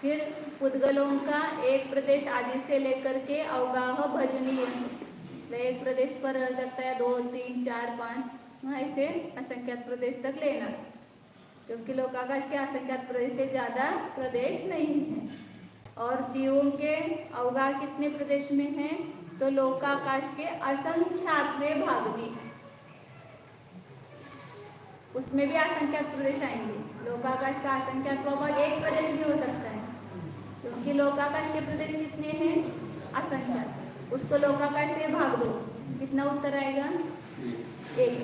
फिर पुद्गलों का एक प्रदेश आदि से लेकर के अवगाह भजनीय है, एक प्रदेश पर रह सकता है 2, 3, 4, 5 ऐसे असंख्यात प्रदेश तक लेना, क्योंकि लोकाकाश के असंख्यात प्रदेश से ज्यादा प्रदेश नहीं है। और जीवों के अवगाह कितने प्रदेश में है? तो लोकाकाश के असंख्यातवें भाग में, उसमें भी असंख्यात प्रदेश आएंगे। लोकाकाश का असंख्यातवां भाग एक प्रदेश भी हो सकता है, क्योंकि लोकाकाश के प्रदेश कितने हैं? असंख्यात। उसको लोकाकाश से भाग दो, कितना उत्तर आएगा? एक।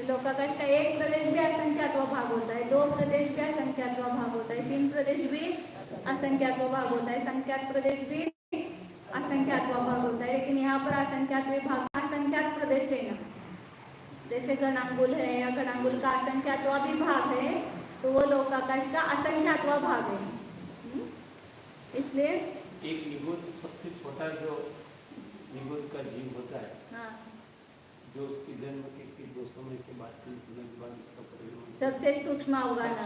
लोकाकाश का एक प्रदेश भी असंख्यातवां भाग होता है, 2 प्रदेश भी असंख्यातवां भाग होता है, 3 प्रदेश भी असंख्यातवां भाग होता है, संख्यात प्रदेश भी असंख्यातवां भाग होता है। लेकिन यहाँ पर असंख्यातवें भाग, असंख्यात प्रदेश लेना, जैसे गणांगुल है या गणांगुल का असंख्यातवां भी भाग है, तो वो लोकाकाश का असंख्यातवां भाग है। इसलिए एक निगुत सबसे छोटा जो निगुत का जीव होता है, हाँ, जो उसकी जन्म के 2 समय के बाद 3 समय के बाद उसका परिणाम, सबसे सूक्ष्म अवगाना,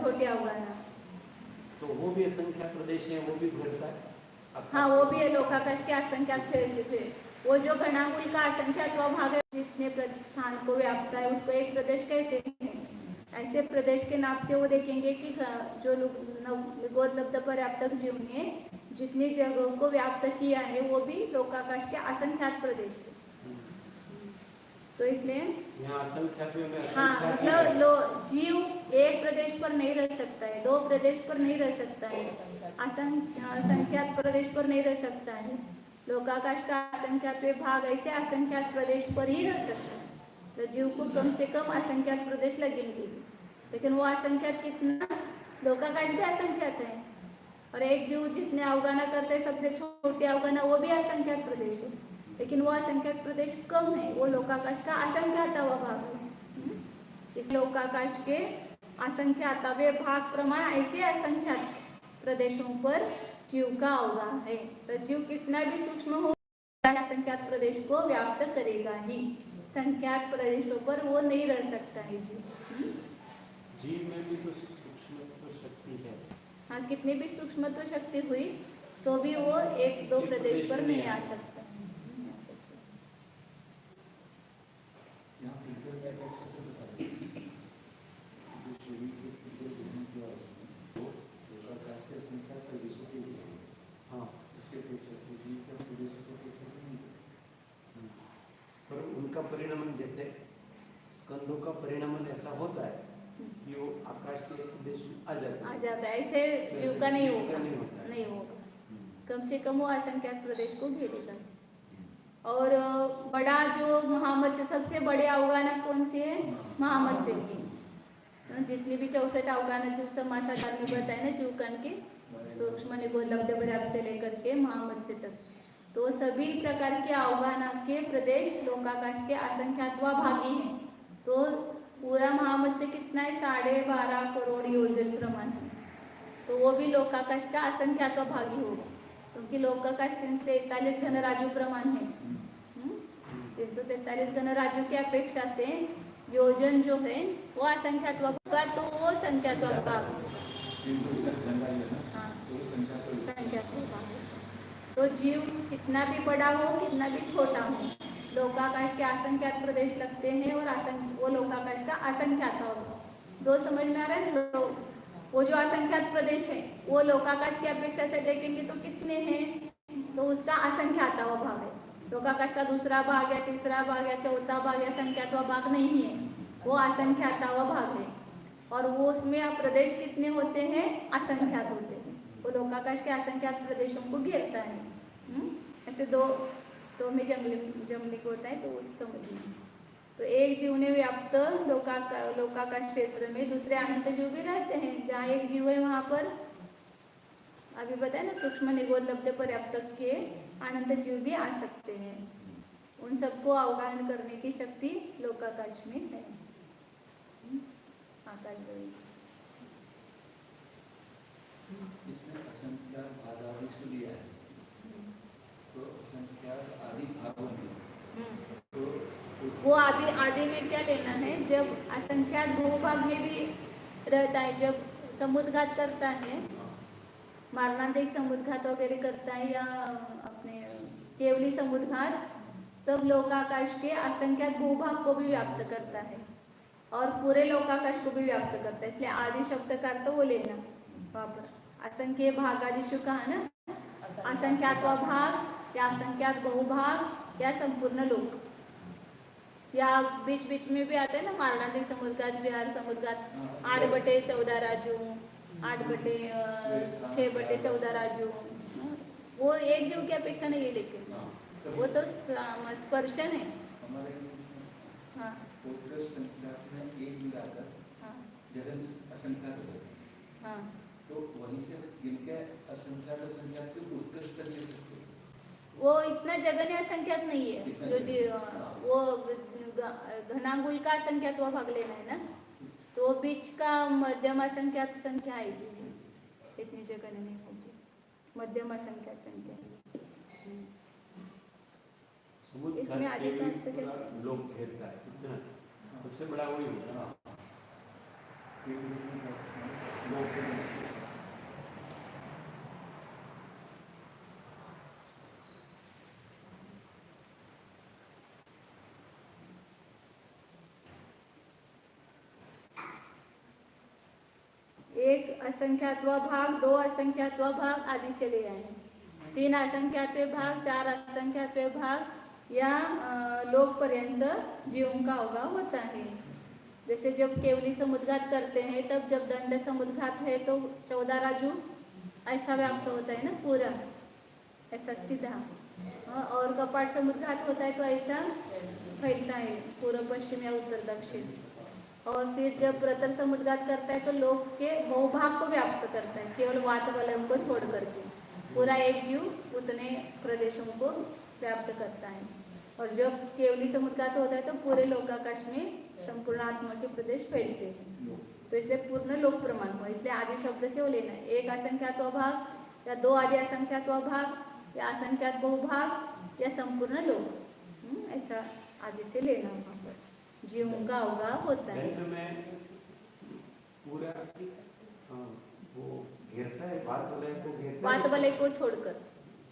छोटे अवगाना, तो वो भी असंख्यात प्रदेश है, वो भी घटता है। हाँ, वो भी है लोकाकाश के असंख्यात थे। वो जो गणांगुल का असंख्यातवां भाग है, जितने स्थान को व्यापता है, उसको एक प्रदेश कहते हैं। ऐसे प्रदेश के नाम से वो देखेंगे कि जो निगोदलब्ध पर्याप्तक जीव ने जितनी जगहों को व्याप्त किया है, वो भी लोकाकाश के असंख्यात प्रदेश है। तो इसलिए यहाँ असंख्यात में हाँ, मतलब जीव एक प्रदेश पर नहीं रह सकता है, 2 प्रदेश पर नहीं रह सकता है, असंख्यात प्रदेश पर नहीं रह सकता है। लोकाकाश का असंख्यात भाग ऐसे असंख्यात प्रदेश पर ही रह सकता है। तो जीव को कम से कम असंख्यात प्रदेश लगेंगे, लेकिन वो असंख्यात कितना? लोकाकाश भी असंख्यात है, और एक जीव जितने अवगाना करते हैं, सबसे छोटे अवगाना, वो भी असंख्यात प्रदेश है, लेकिन वो असंख्यात प्रदेश कम है, वो लोकाकाश का असंख्यातवां भाग है। इस लोकाकाश के असंख्यातवें भाग प्रमाण ऐसे असंख्यात प्रदेशों पर जीव का अवगाह है। तो जीव कितना भी सूक्ष्म हो, असंख्यात प्रदेश को व्याप्त करेगा ही, संख्यात प्रदेशों पर वो नहीं रह सकता है जीव। जीव में भी तो सूक्ष्म शक्ति है। हाँ, कितनी भी सूक्ष्म शक्ति हुई तो भी वो 1-2 प्रदेश पर नहीं आ सकता। पर उनका परिणाम, जैसे स्कंदों का परिणाम ऐसा होता है कि वो आकाश के प्रदेश में आ जाता है, ऐसे जीव का नहीं होगा, नहीं नहीं होगा। कम से कम वो असंख्यात प्रदेश को घेरेगा। और बड़ा जो महामत्स्य, सबसे बड़े अवगाना कौन से है? महामत्स्य के। जितनी भी 64 अवगाना जीव समासाकार में बताए ना, जीवकण के सूक्ष्म निगोदलब्ध पर्याप्त से लेकर के महामत्स्य तक, तो सभी प्रकार के अवगाना के प्रदेश लोकाकाश के असंख्यातवां भागी हैं। तो पूरा महामत्स्य कितना है? 12.5 करोड़ योजन प्रमाण है, तो वो भी लोकाकाश का असंख्यातवां भागी होगा, क्योंकि लोकाकाश 343 घन राजू प्रमाण है। 343 घन राजू की अपेक्षा से योजन जो है वो असंख्यातवां होगा, तो वो संख्यातवां भाग, हाँ, संख्यातवां भाग। तो जीव कितना भी बड़ा हो, कितना भी छोटा हो, लोकाकाश के असंख्यात प्रदेश लगते हैं, और वो लोकाकाश का असंख्यात होगा। 2 समझ में आ रहा है? वो जो असंख्यात प्रदेश है, वो लोकाकाश की अपेक्षा से देखेंगे तो कितने हैं? तो उसका असंख्यातवां भाग है। लोकाकाश का दूसरा भाग या तीसरा भाग या चौथा भाग या संख्यातवां भाग नहीं है, वो असंख्यातवां भाग है। और वो उसमें प्रदेश कितने होते हैं? असंख्यात होते हैं। वो लोकाकाश के असंख्यात प्रदेशों को घेरता है। ऐसे 2 में जमलिक होता है, तो वो समझिए। तो एक जीव ने व्याप्त लोकाकाश क्षेत्र में दूसरे अनंत जीव भी रहते हैं। जहाँ एक जीव है वहाँ पर अभी बताया ना, सूक्ष्म निगोदलब्ध पर्याप्तक के अनंत जीव भी आ सकते हैं। उन सबको अवगाहन करने की शक्ति लोकाकाश में है। आकाश भाई, इसमें असंख्यात आदि को लिया है, तो असंख्यात आदि भागों में तो वो आदि में क्या लेना है? जब असंख्यात भूभाग में भी रहता है, जब समुद्घात करता है, मारणांतिक समुद्घात वगैरह करता है, या अपने केवली समुद्घात, तब लोकाकाश के असंख्यात भूभाग को भी व्याप्त करता है और पूरे लोकाकाश को भी व्याप्त करता है। इसलिए आदि शब्द का अर्थ वो लेना वहाँ पर, असंख्य भागादिशु कहा ना, असंख्यात्वा भाग या असंख्यात बहुभाग या संपूर्ण लोक, या बीच बीच में भी आते हैं ना, मारणादी समुद्रघात, बिहार समुद्रघात, 8/14 राजू, 8/6/14 राजू, वो एक जीव की अपेक्षा नहीं है, लेकिन वो तो स्पर्शन है। हमारे हाँ उत्कृष्ट संख्या में एक मिलाकर हाँ जगन असंख्यात हो जाती है। हाँ, तो वहीं से गिनके असंख्यात को उत्कृष्ट कर ले सकते हैं। वो इतना जगन्य असंख्यात नहीं है जो जी, वो घनांगुल का असंख्यात वो भाग लेना है ना, तो बीच का मध्यम असंख्यात संख्या आएगी, इतनी जगन्य नहीं होगी, मध्यम असंख्यात संख्या। समुद्र इसमें आगे के का भी अर्थ क्या? पूरा लोक घेरता है, कितना सबसे बड़ा वही होता है। एक असंख्यात्वा भाग, 2 असंख्यात्वा भाग आदि से ले आए, 3 असंख्यात्वे भाग, 4 असंख्यात्वे भाग या लोक पर्यंत जीवों का अभाव होता है। जैसे जब केवली समुद्रघात करते हैं, तब जब दंड समुद्रघात है तो 14 राजू ऐसा व्याप्त होता है ना, पूरा ऐसा सीधा, और कपाट समुद्रघात होता है तो ऐसा फैलता है पूर्व पश्चिम या उत्तर दक्षिण। और फिर जब प्रतर समुद्रघात करता है तो लोक के बहुभाग को व्याप्त करता है, केवल वात वलय को छोड़ करके पूरा एक जीव उतने प्रदेशों को व्याप्त करता है। और जब केवली समुद्रघात होता है तो पूरे लोकाकाश में संपूर्ण आत्मा के प्रदेश फैलते हैं, तो इसलिए पूर्ण लोक प्रमाण हुआ, इसलिए आदि शब्द से वो लेना है, एक असंख्यात भाग या 2 आदि असंख्यात भाग या असंख्यात बहुभाग या संपूर्ण लोक, ऐसा आदि से लेना वहाँ पर जीवों का अभाव होता है। में पूरा वो घेरता है, वात वलय को घेरता है, वात वलय को छोड़कर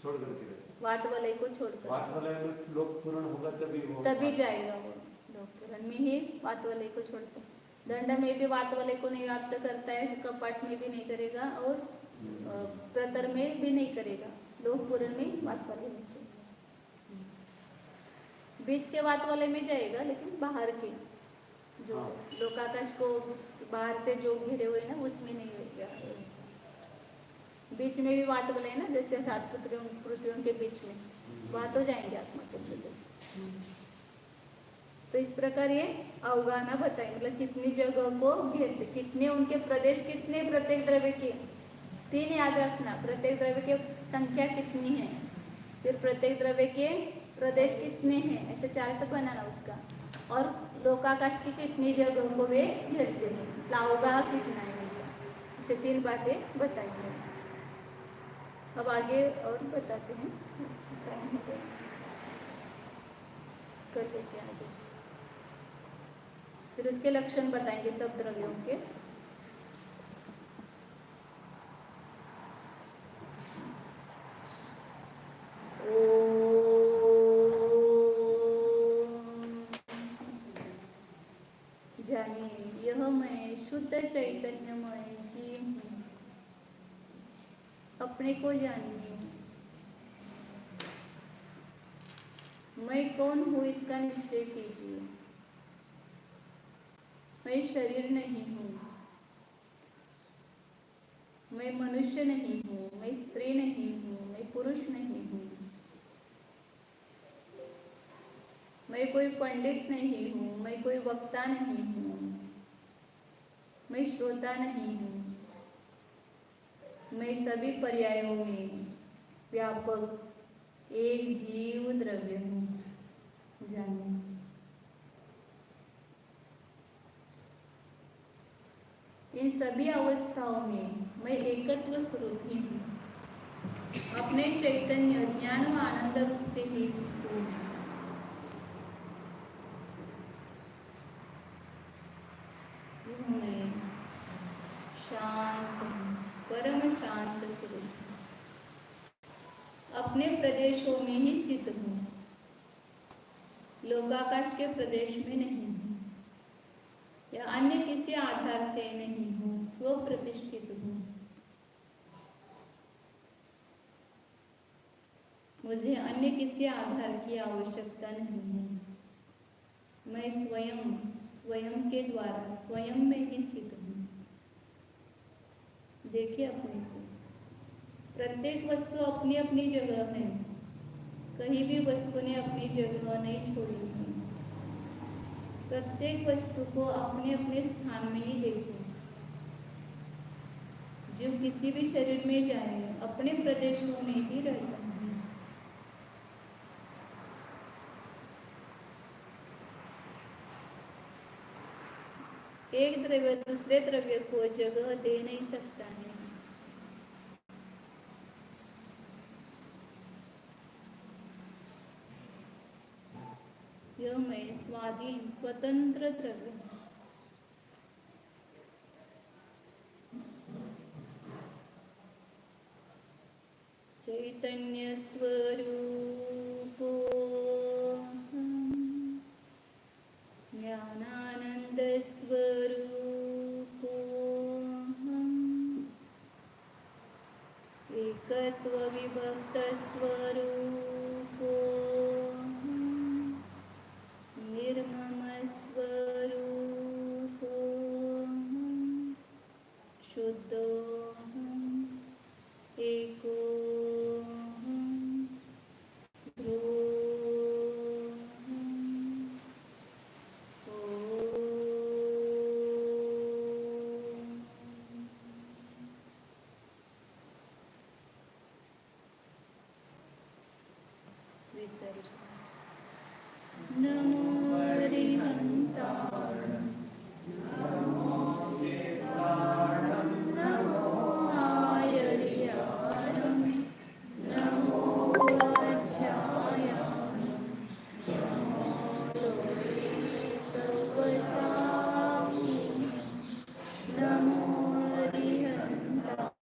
करके वात वलय को छोड़कर वात वलय में लोक पूर्ण होगा तभी जाएगा वो लोक पूर्ण में ही, वात वलय को छोड़कर। दंड में भी वात वलय को नहीं व्याप्त करता है, कपाट में भी नहीं करेगा और प्रतर में भी नहीं करेगा, लोक पूर्ण में वात वलय में से बीच के वात वलय में जाएगा, लेकिन बाहर के जो लोकाकाश को बाहर से जो घेरे हुए ना उसमें नहीं होगा। बीच में भी वात वलय है ना, जैसे सात पृथ्वियों के बीच में वहां तो जाएंगे आत्मा के प्रदेश। तो इस प्रकार ये अवगाहना बताए, मतलब कितनी जगह को घेरते, कितने उनके प्रदेश, कितने प्रत्येक द्रव्य के, 3 याद रखना, प्रत्येक द्रव्य के संख्या कितनी है, फिर प्रत्येक द्रव्य के प्रदेश कितने हैं, ऐसे चार्ट बनाना उसका, और लोकाकाश की कितनी जगह को वे घेरते हैं, अवगाह कितना है, ऐसे 3 बातें बताएंगे। अब आगे और बताते हैं, कर देते हैं आगे, फिर उसके लक्षण बताएंगे सब द्रव्यों के। जानिए यह मैं शुद्ध चैतन्यमय जीव हूँ, अपने को जानिए। मैं कौन हूँ इसका निश्चय कीजिए। मैं शरीर नहीं हूँ, मैं मनुष्य नहीं हूँ, मैं स्त्री नहीं हूँ, मैं पुरुष नहीं हूँ, मैं कोई पंडित नहीं हूँ, मैं कोई वक्ता नहीं हूँ, मैं श्रोता नहीं हूँ, मैं सभी पर्यायों में व्यापक एक जीव द्रव्य हूँ। जानिए इन सभी अवस्थाओं में मैं एकत्व स्वरूप ही हूँ, अपने चैतन्य ज्ञान व आनंद रूप से ही हूँ। मैं शांत हूँ, परम शांत स्वरूप, अपने प्रदेशों में ही स्थित हूँ, लोकाकाश के प्रदेश में नहीं हूँ या अन्य किसी आधार से नहीं हूँ, स्व प्रतिष्ठित हूँ। मुझे अन्य किसी आधार की आवश्यकता नहीं है। मैं स्वयं के द्वारा स्वयं में ही स्थित हूँ। देखिए अपने को, प्रत्येक वस्तु अपनी अपनी जगह है। कहीं भी वस्तु ने अपनी जगह नहीं छोड़ी है। प्रत्येक वस्तु को अपने अपने स्थान में ही देखो। जो किसी भी शरीर में जाए अपने प्रदेशों में ही रहता है। एक द्रव्य दूसरे द्रव्य को जगह दे नहीं सकता है। यह मैं स्वाधीन स्वतंत्र द्रव्य हूँ। चैतन्य स्वरूपो ज्ञानानंद स्वरूपो एकत्व विभक्त स्वरूपो निर्मम स्वरूपो शुद्धो एको विसर्जन। नमो